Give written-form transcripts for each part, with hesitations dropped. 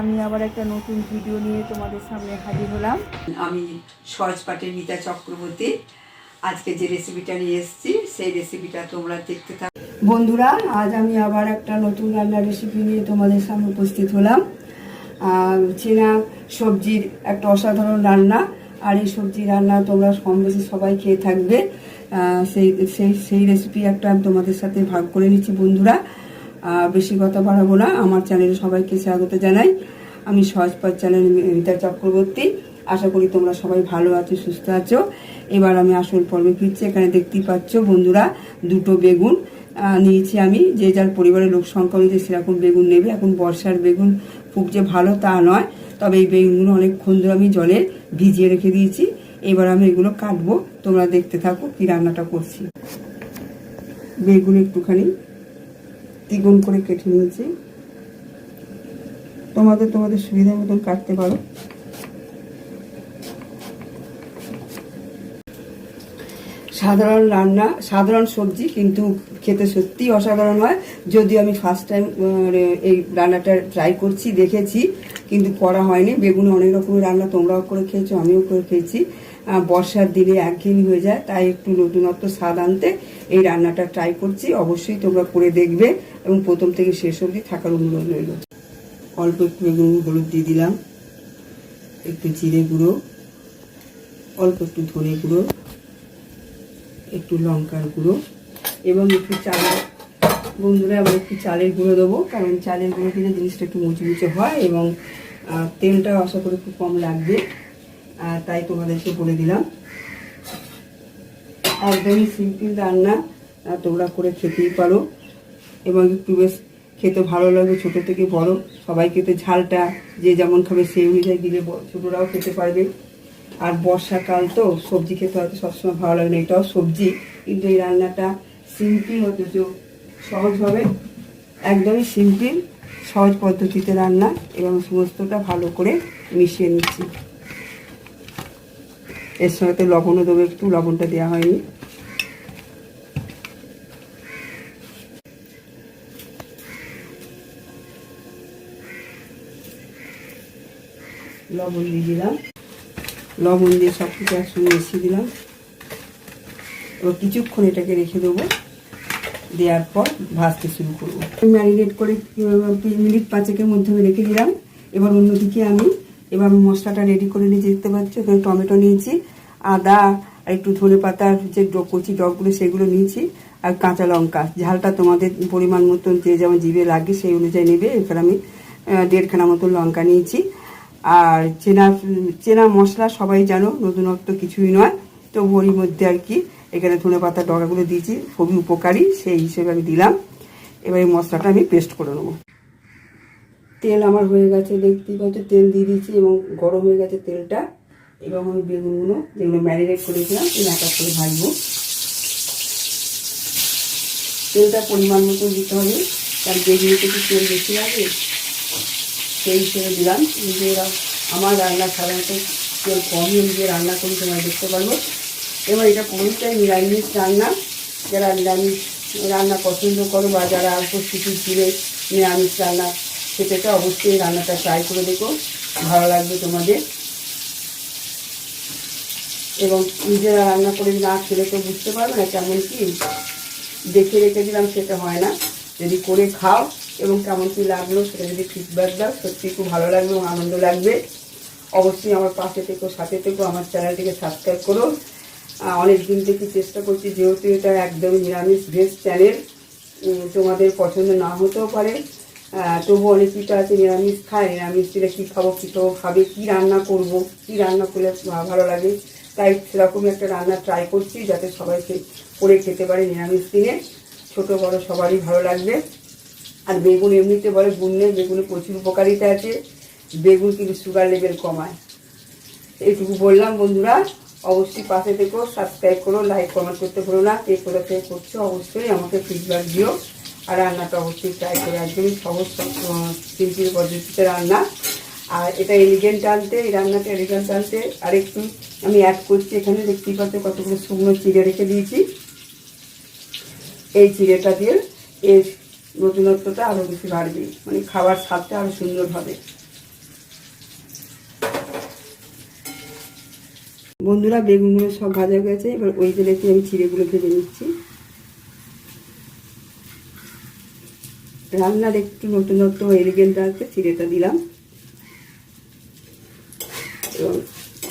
আমি আবার একটা নতুন ভিডিও নিয়ে তোমাদের সামনে হাজির হলাম। আমি সহজ পাটের মিতা চক্রবর্তী। আজকে যে রেসিপিটা নিয়ে এসেছি সেই রেসিপিটা তোমরা দেখতে থাকো। বন্ধুরা, আজ আমি আবার একটা নতুন রান্নার রেসিপি নিয়ে তোমাদের সামনে উপস্থিত হলাম। চেনা সবজির একটা অসাধারণ রান্না, আর এই সবজি রান্না তোমরা কম বেশি সবাই খেয়ে থাকবে। সেই রেসিপি একটা আমি তোমাদের সাথে ভাগ করে নিচ্ছি বন্ধুরা। বেশি কথা বাড়াবো না, আমার চ্যানেলে সবাইকে স্বাগত জানাই। আমি সহজপাট চ্যানেল মিতা চক্রবর্তী। আশা করি তোমরা সবাই ভালো আছো, সুস্থ আছো। এবার আমি আসল পর্বে ফিরছি। এখানে দেখতেই পাচ্ছ বন্ধুরা, দুটো বেগুন নিয়েছি আমি। যে যার পরিবারের লোক সংখ্যা অনুযায়ী সেরকম বেগুন নেবে। এখন বর্ষার বেগুন খুব যে ভালো তা নয়, তবে এই বেগুনগুলো অনেকক্ষণ ধরে আমি জলে ভিজিয়ে রেখে দিয়েছি। এবার আমি এগুলো কাটবো, তোমরা দেখতে থাকো কি রান্নাটা করছি। বেগুন একটুখানি দ্বিগুণ করে কেটে নিয়েছি। তোমাদের সুবিধা মতন কাটতে পারো। সাধারণ রান্না, সাধারণ সবজি, কিন্তু খেতে সত্যিই অসাধারণ হয়। যদিও আমি ফার্স্ট টাইম এই রান্নাটা ট্রাই করছি, দেখেছি, কিন্তু করা হয়নি। বেগুনে অনেক রকমের রান্না তোমরাও করে খেয়েছো, আমিও করে খেয়েছি। বর্ষার দিনে একঘেয়েমি হয়ে যায়, তাই একটু নতুনত্ব স্বাদ আনতে এই রান্নাটা ট্রাই করছি। অবশ্যই তোমরা করে দেখবে এবং প্রথম থেকে শেষ অবধি থাকার অনুরোধ রইল। অল্প একটু বেগুন হলুদ দিয়ে দিলাম, একটু জিরে গুঁড়ো, অল্প একটু ধনে গুঁড়ো, একটু লঙ্কার গুঁড়ো এবং একটু চালের, বন্ধুরা আবার একটু চালের গুঁড়ো দেবো, কারণ চালের গুঁড়ো দিলে জিনিসটা একটু মুচমুচে হয় এবং তেলটা আশা করি একটু কম লাগবে, তাই তোমাদেরকে বলে দিলাম। একদমই সিম্পল রান্না, তোমরা করে খেতেই পারো এবং একটু বেশ খেতে ভালো লাগে। ছোটো থেকে বড় সবাই খেতে, ঝালটা যে যেমন খাবে সেই অনুযায়ী দিলে ছোটোরাও খেতে পারবে। আর বর্ষাকাল তো সবজি খেতে হয়তো সবসময় ভালো লাগে না, এটাও সবজি, কিন্তু এই রান্নাটা সিম্পল অথচ সহজভাবে, একদমই সিম্পল সহজ পদ্ধতিতে রান্না। এবং সমস্তটা ভালো করে মিশিয়ে নিচ্ছি। এর সঙ্গে তো লবণও দেবো, একটু লবণটা দেওয়া হয়নি। লবণ দিয়ে দিলাম, লবণ দিয়ে সব কিছু একসঙ্গে মিশিয়ে দিলাম। এবার কিছুক্ষণ এটাকে রেখে দেবো, দেওয়ার পর ভাজতে শুরু করবো। ম্যারিনেট করে মিনিট 5-এর মধ্যে আমি রেখে দিলাম। এবার অন্যদিকে আমি মশলাটা রেডি করে নিয়ে দেখতে পাচ্ছি। ওখানে টমেটো নিয়েছি, আদা আর একটু ধনে পাতার যে কচি ডগগুলো সেগুলো নিয়েছি, আর কাঁচা লঙ্কা। ঝালটা তোমাদের পরিমাণ মতন যে যেমন জিভে লাগে সেই অনুযায়ী নেবে। এখানে আমি 1.5 খানা মতন লঙ্কা নিয়েছি। আর চেনা মশলা সবাই জানো, নতুনত্ব কিছুই নয়, তো ওরই মধ্যে আর কি এখানে ধনে পাতার ডগাগুলো দিয়েছি, খুবই উপকারী, সেই হিসেবে আমি দিলাম। এবার এই মশলাটা আমি পেস্ট করে নেবো। তেল আমার হয়ে গেছে, দেখতেই পাচ্ছ, তেল দিয়ে দিয়েছি এবং গরম হয়ে গেছে তেলটা। এবং আমি বেগুনগুলো যেগুলো ম্যারিনেট করেছিলাম এই এক করে ভাজবো। তেলটা পরিমাণ মতো দিতে হবে, কারণ বেগুনে একটু তেল বেশি লাগে, সেই হিসেবে দিলাম। নিজেরা আমার রান্না সাধারণত তেল কমই দিয়ে রান্না করি, তোমরা দেখতে পারবো। এবার এটা পুরোটাই নিরামিষ রান্না। যারা নিরামিষ রান্না পছন্দ করো বা যারা অল্প কিছু ছিঁড়ে নিরামিষ রান্না খেতে চাও, অবশ্যই রান্নাটা ট্রাই করে দেখো, ভালো লাগবে তোমাদের। এবং নিজেরা রান্না করে না খেলে তো বুঝতে পারবে না কেমন কি, দেখে রেখে দিলাম সেটা হয় না। যদি করে খাও এবং কেমন কি লাগলো সেটা যদি ফিডব্যাক দাও, সত্যি খুব ভালো লাগবে এবং আনন্দ লাগবে। অবশ্যই আমার পাশে থেকো, সাথে থেকো, আমার চ্যানেলটিকে সাবস্ক্রাইব করো। অনেক দিন থেকে চেষ্টা করছি, যেহেতু এটা একদম নিরামিষ ভেজ চ্যানেল, তোমাদের পছন্দ না হতেও পারে, তবু অনেকেই তো আছে নিরামিষ খায়, নিরামিষ দিলে কী খাবো, কী খাবে, কী রান্না করব, কী রান্না করলে ভালো লাগে, তাই সেরকমই একটা রান্না ট্রাই করছি যাতে সবাই করে খেতে পারে নিরামিষ দিনে। ছোটো বড়ো সবারই ভালো লাগবে। আর বেগুন এমনিতে বলে গুণ নেই, বেগুনে প্রচুর উপকারিতা আছে। বেগুন কিন্তু সুগার লেভেল কমায়। এইটুকু বললাম বন্ধুরা, অবশ্যই পাশে থেকো, সাবস্ক্রাইব করো, লাইক কমেন্ট করতে ভুলো না। কে কোথা থেকে করছো অবশ্যই আমাকে ফিডব্যাক দিও। আর রান্নাটা অবশ্যই ট্রাই করে, একদমই সহজ সিম্পল পদ্ধতিতে রান্না। আর এটা এলিগেন্ট আনতে, এই রান্নাটা এলিগেন্ট আনতে আরেকটু আমি অ্যাড করছি। এখানে দেখতেই পাচ্ছ কতগুলো শুকনো চিড়ে রেখে দিয়েছি। এই চিড়েটা দিয়ে এর নতুনত্বটা আরও বেশি বাড়বে, মানে খাবার স্বাদটা আরও সুন্দর হবে। বন্ধুরা বেগুনগুলো সব ভাজা হয়ে গেছে, এবার ওই তেলেতে আমি চিড়েগুলো ভেজে নিচ্ছি। রান্নার একটু নতুনত্ব এলিগেন্ট আছে, চিড়েটা দিলাম এবং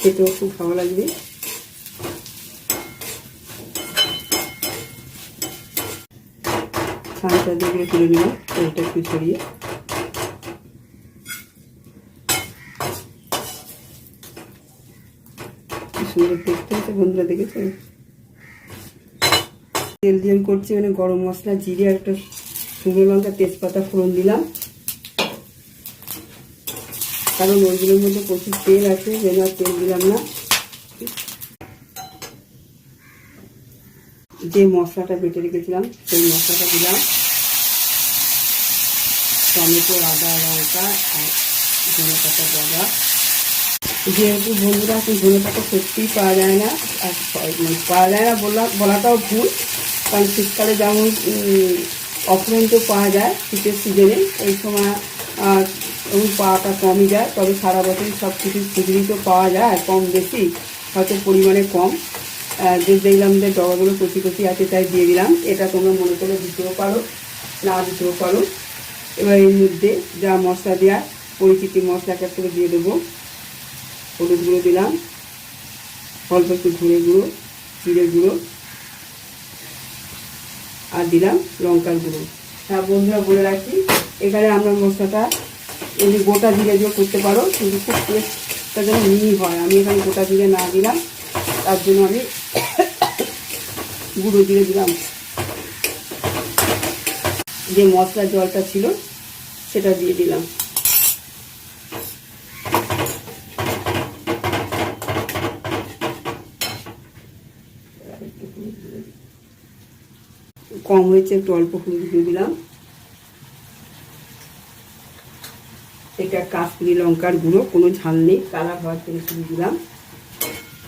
খেতেও খুব ভালো লাগবে। ছানটা দিয়ে তুলে নিলাম, তেলটা একটু ছড়িয়ে। কি সুন্দর দেখতে হচ্ছে বন্ধুরা, দেখেছেন? তেল দিয়ে করছি মানে গরম মশলা, জিরে আর একটা শুকনো লঙ্কা, তেজপাতা ফোড়ন দিলাম, কারণ ওইগুলোর মধ্যে প্রচুর তেল আছে, যেন আর তেল দিলাম না। যে মশলাটা বেটে রেখেছিলাম সেই মশলাটা দিলাম, টমেটো, আদা, লঙ্কা আর ধনে পাতা বাটা। যেহেতু বন্ধুরা এখন ধনে পাতা সত্যিই পাওয়া যায় না, আর পাওয়া যায় না বলাটাও ভুল, কারণ শীতকালে যেমন অফুরন্ত পাওয়া যায় শীতের সিজনে, এই সময় এবং পাওয়াটা কমই যায়। তবে সারা বছরই সব কিছু খুচরি তো পাওয়া যায়, কম বেশি, হয়তো পরিমাণে কম। যে দেখলাম যে ডগাগুলো কচি কচি আছে তাই দিয়ে দিলাম। এটা তোমরা মনে করে দিতেও পারো, না দিতেও পারো। এবার এর মধ্যে যা মশলা দেওয়া পরিচিতি মশলা এক করে দিয়ে দেবো। হলুদ গুঁড়ো দিলাম, অল্প একটু ধনে গুঁড়ো, জিরে গুঁড়ো, আর দিলাম লঙ্কার গুঁড়ো। হ্যাঁ বন্ধুরা বলে রাখি, এখানে আমরা মশলাটা এমনি গোটা জিরে দিয়ে করতে পারো, কিন্তু খুব টেস্টটা যেন মিহি হয়। আমি এখানে গোটা জিরে না দিলাম, তার জন্য আমি গুঁড়ো জিরে দিলাম। যে মশলার জলটা ছিল সেটা দিয়ে দিলাম। কম হয়েছে, একটু অল্প হলুদ দিয়ে দিলাম। এটা কাশ্মীরি লঙ্কার গুঁড়ো, কোনো ঝাল নেই, কালার হওয়ার জন্য শুধু দিলাম।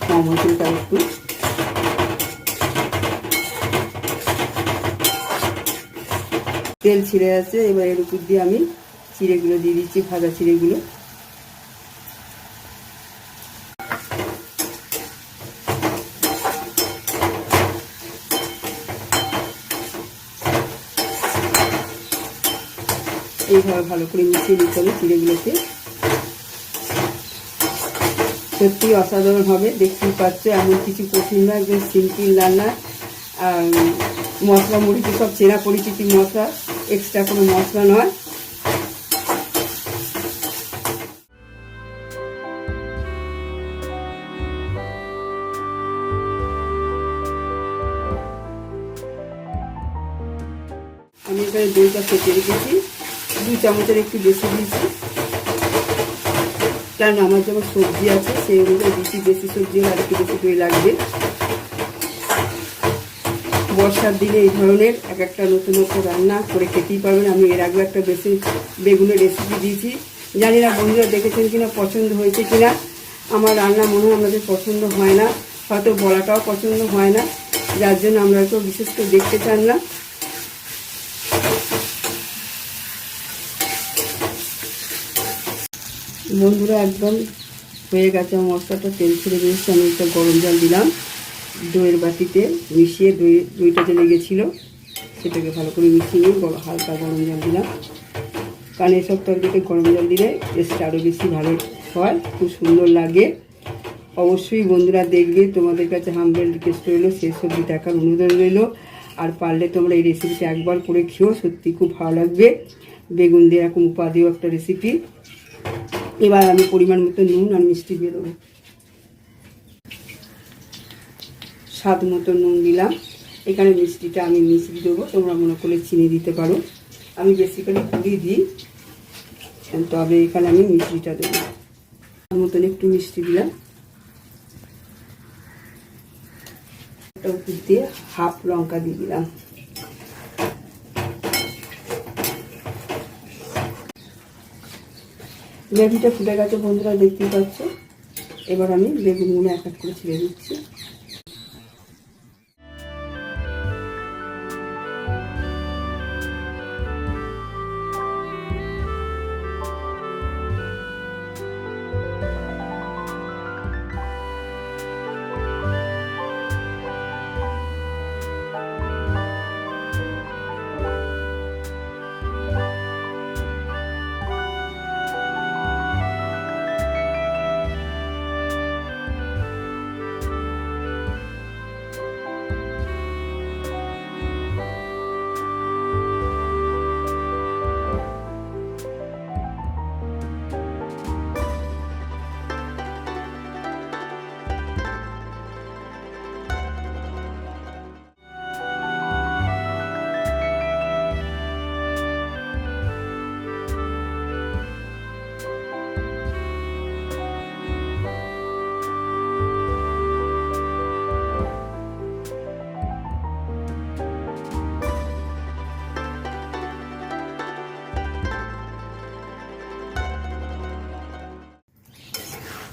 কম হয়েছে তার একটু। তেল ছিঁড়ে আছে, এবার এর উপর দিয়ে আমি চিড়েগুলো দিয়ে দিচ্ছি, ভাজা চিড়েগুলো। এইভাবে ভালো করে মিশিয়ে নিতে হবে চিড়েগুলোকে। সত্যি অসাধারণ হবে, দেখতেই পাচ্ছ। এমন কিছু কঠিন না, একদম সিম্পল রান্না। মশলা মুড়িতে সব চেনা পরিচিতি মশলা, এক্সট্রা কোনো মশলা নয়। আমি এখানে দইটা ফেটে রেখেছি, 2 চামচের একটু বেশি দিয়েছি, কারণ আমার যেমন সবজি আছে সেই অনুযায়ী বেশি সবজি আর একটু বেশি দই লাগবে। বর্ষার দিনে এই ধরনের এক একটা নতুনত্ব রান্না করে খেতেই পারবেন। আমি এর আগে একটা বেশি বেগুনের রেসিপি দিয়েছি, জানি না বন্ধুরা দেখেছেন কিনা, পছন্দ হয়েছে কিনা। আমার রান্না মনে হয় আমাদের পছন্দ হয় না, হয়তো বলাটাও পছন্দ হয় না, যার জন্য আমরা কেউ বিশেষ করে দেখতে চান না। বন্ধুরা একদম হয়ে গেছে আমার মশলাটা, তেল ছেড়ে দিয়েছি। আমি একটা গরম জল দিলাম, দইয়ের বাটিতে মিশিয়ে, দইটা যে লেগেছিলো সেটাকে ভালো করে মিশিয়ে নিয়ে হালকা গরম জল দিলাম, কারণ এসব তরকারিতে গরম জল দিলে টেস্টটা আরও বেশি ভালো হয়, খুব সুন্দর লাগে। অবশ্যই বন্ধুরা দেখবে, তোমাদের কাছে হাম্বেল রিকোয়েস্ট রইলো, সেই সবজি দেখার অনুরোধ রইলো। আর পারলে তোমরা এই রেসিপিটা একবার করে খেও, সত্যি খুব ভালো লাগবে। বেগুন দিয়ে এরকম উপাদেয় একটা রেসিপি। এবার আমি পরিমাণ মতো নুন আর মিষ্টি দিয়ে দেবো। স্বাদ মতো নুন দিলাম। এখানে মিষ্টিটা আমি মিষ্টি দেবো, তোমরা মনে করলে চিনি দিতে পারো। আমি বেসিক্যালি পুরি দিই, তবে এখানে আমি মিষ্টিটা দেবো। তার মতন একটু মিষ্টি দিলাম। উপর দিয়ে হাফ লঙ্কা দিয়ে দিলাম। গ্রেভিটা ফুটে গেছে বন্ধুরা, দেখতেই পাচ্ছ। এবার আমি বেগুনগুলো এক এক করে ছেড়ে দিচ্ছি।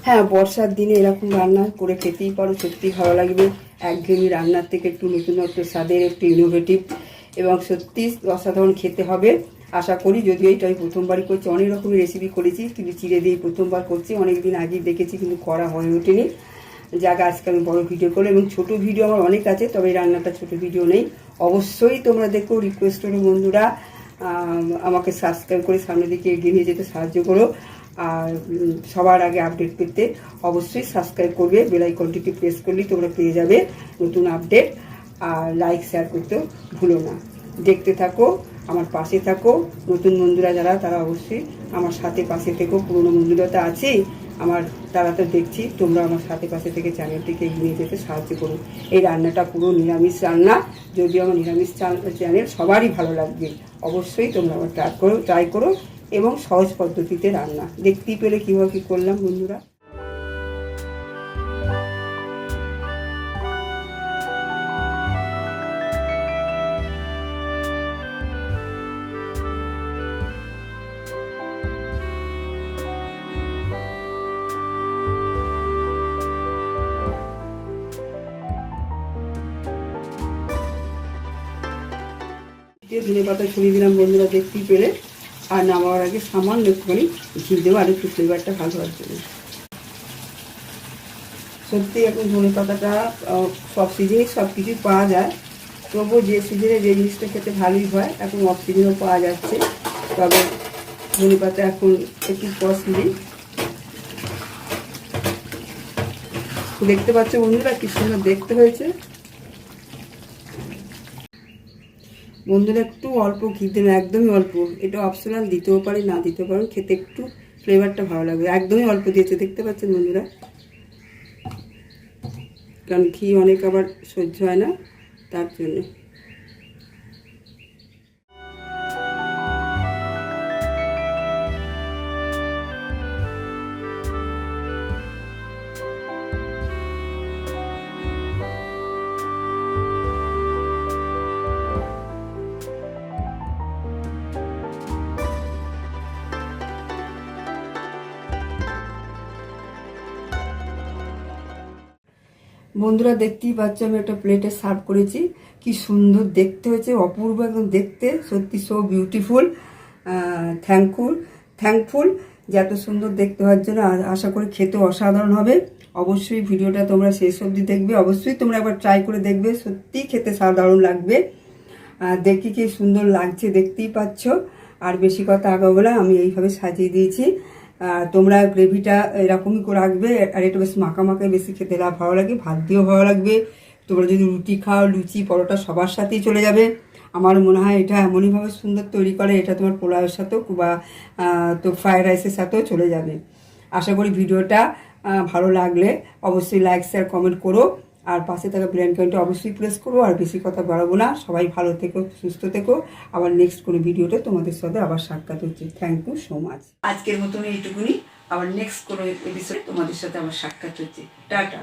হ্যাঁ, বর্ষার দিনে এরকম রান্না করে খেতেই পারো, সত্যি ভালো লাগবে। একঘেয়েমি রান্নার থেকে একটু নতুনত্ব স্বাদের, একটু ইনোভেটিভ এবং সত্যি অসাধারণ খেতে হবে আশা করি। যদিও এইটা আমি প্রথমবারই করছি, অনেক রকমের রেসিপি করেছি কিন্তু চিড়ে দিয়ে প্রথমবার করছি। অনেক দিন আগেই দেখেছি কিন্তু করা হয়ে ওঠেনি। যাক, আজকে আমি বড় ভিডিও করলাম এবং ছোট ভিডিও আমার অনেক আছে, তবে এই রান্নাটা ছোট ভিডিও নেই। অবশ্যই তোমরা দেখো, রিকোয়েস্ট করো বন্ধুরা, আমাকে সাবস্ক্রাইব করে সামনের দিকে এগিয়ে নিয়ে যেতে সাহায্য করো। আর সবার আগে আপডেট পেতে অবশ্যই সাবস্ক্রাইব করবে, বেল আইকনটিতে প্রেস করলেই তোমরা পেয়ে যাবে নতুন আপডেট। আর লাইক শেয়ার করতেও ভুলো না। দেখতে থাকো, আমার পাশে থাকো। নতুন বন্ধুরা যারা, তারা অবশ্যই আমার সাথে পাশে থেকো। পুরনো বন্ধুরা তো আছেই আমার, তারা তো দেখছি। তোমরা আমার সাথে পাশে থেকে চ্যানেলটিকে এগিয়ে যেতে সাহায্য করো। এই রান্নাটা পুরো নিরামিষ রান্না, যদিও আমার নিরামিষ চ্যানেল সবারই ভালো লাগবে। অবশ্যই তোমরা আমার ট্রাই করো এবং সহজ পদ্ধতিতে রান্না। দেখতেই পেলে কীভাবে কী করলাম বন্ধুরা। ধনে পাতা ছড়িয়ে দিলাম বন্ধুরা, দেখতেই পেলে। আর নামাবার আগে সামান্য একটুখানি ঘি দেবো, আর একটু ফ্লেভারটা ভালো হওয়ার জন্য। সত্যি এখন ধনে পাতাটা সব সিজনেই সব কিছুই পাওয়া যায়, তবুও যে সিজনে যে জিনিসটা খেতে ভালোই হয়, এখন অফ সিজনেও পাওয়া যাচ্ছে। তবে ধনে পাতা এখন একটু কস্টলি। দেখতে পাচ্ছ বন্ধুরা কি সুন্দর দেখতে হয়েছে। বন্ধুরা একটু অল্প ঘি দেবে, একদমই অল্প। এটা অপশনাল, দিতেও পারে না দিতেও পারেন, খেতে একটু ফ্লেভারটা ভালো লাগবে। একদমই অল্প দিয়েছে, দেখতে পাচ্ছেন বন্ধুরা, কারণ ঘি অনেক আবার সহ্য হয় না, তার জন্য। বন্ধুরা দেখতেই পাচ্ছ, আমি একটা প্লেটে সার্ভ করেছি। কি সুন্দর দেখতে হয়েছে, অপূর্ব একদম দেখতে, সত্যি সো বিউটিফুল। থ্যাঙ্কফুল যে এত সুন্দর দেখতে হওয়ার জন্য। আশা করি খেতে অসাধারণ হবে। অবশ্যই ভিডিওটা তোমরা শেষ অবধি দেখবে, অবশ্যই তোমরা একবার ট্রাই করে দেখবে, সত্যি খেতে সাধারণ লাগবে। দেখি কি সুন্দর লাগছে, দেখতেই পাচ্ছ। আর বেশি কথা আগাবো না, আমি এইভাবে সাজিয়ে দিয়েছি। তোমরা গ্রেভিটা এরকমই করে রাখবে। আর এটা বেশ মাখা মাখায় বেশি খেতে ভালো লাগে, ভাত দিয়েও ভালো লাগবে। তোমরা যদি রুটি খাও, লুচি পরোটা সবার সাথেই চলে যাবে। আমার মনে হয় এটা এমনইভাবে সুন্দর তৈরি করে, এটা তোমার পোলাওয়ের সাথেও বা তো ফ্রায়েড রাইসের সাথেও চলে যাবে। আশা করি ভিডিওটা ভালো লাগলে অবশ্যই লাইক শেয়ার কমেন্ট করো। আর পাশে থাকা বেল আইকনটা অবশ্যই প্রেস করো। আর বেশি কথা বাড়াবো না, সবাই ভালো থেকো, সুস্থ থেকো। আবার নেক্সট কোনো ভিডিওতে তোমাদের সাথে আবার সাক্ষাৎ হচ্ছে। Thank you so much. আজকের মতন এইটুকুনি, আবার নেক্সট কোনো এপিসোডে তোমাদের সাথে আবার সাক্ষাৎ হচ্ছে। টাটা।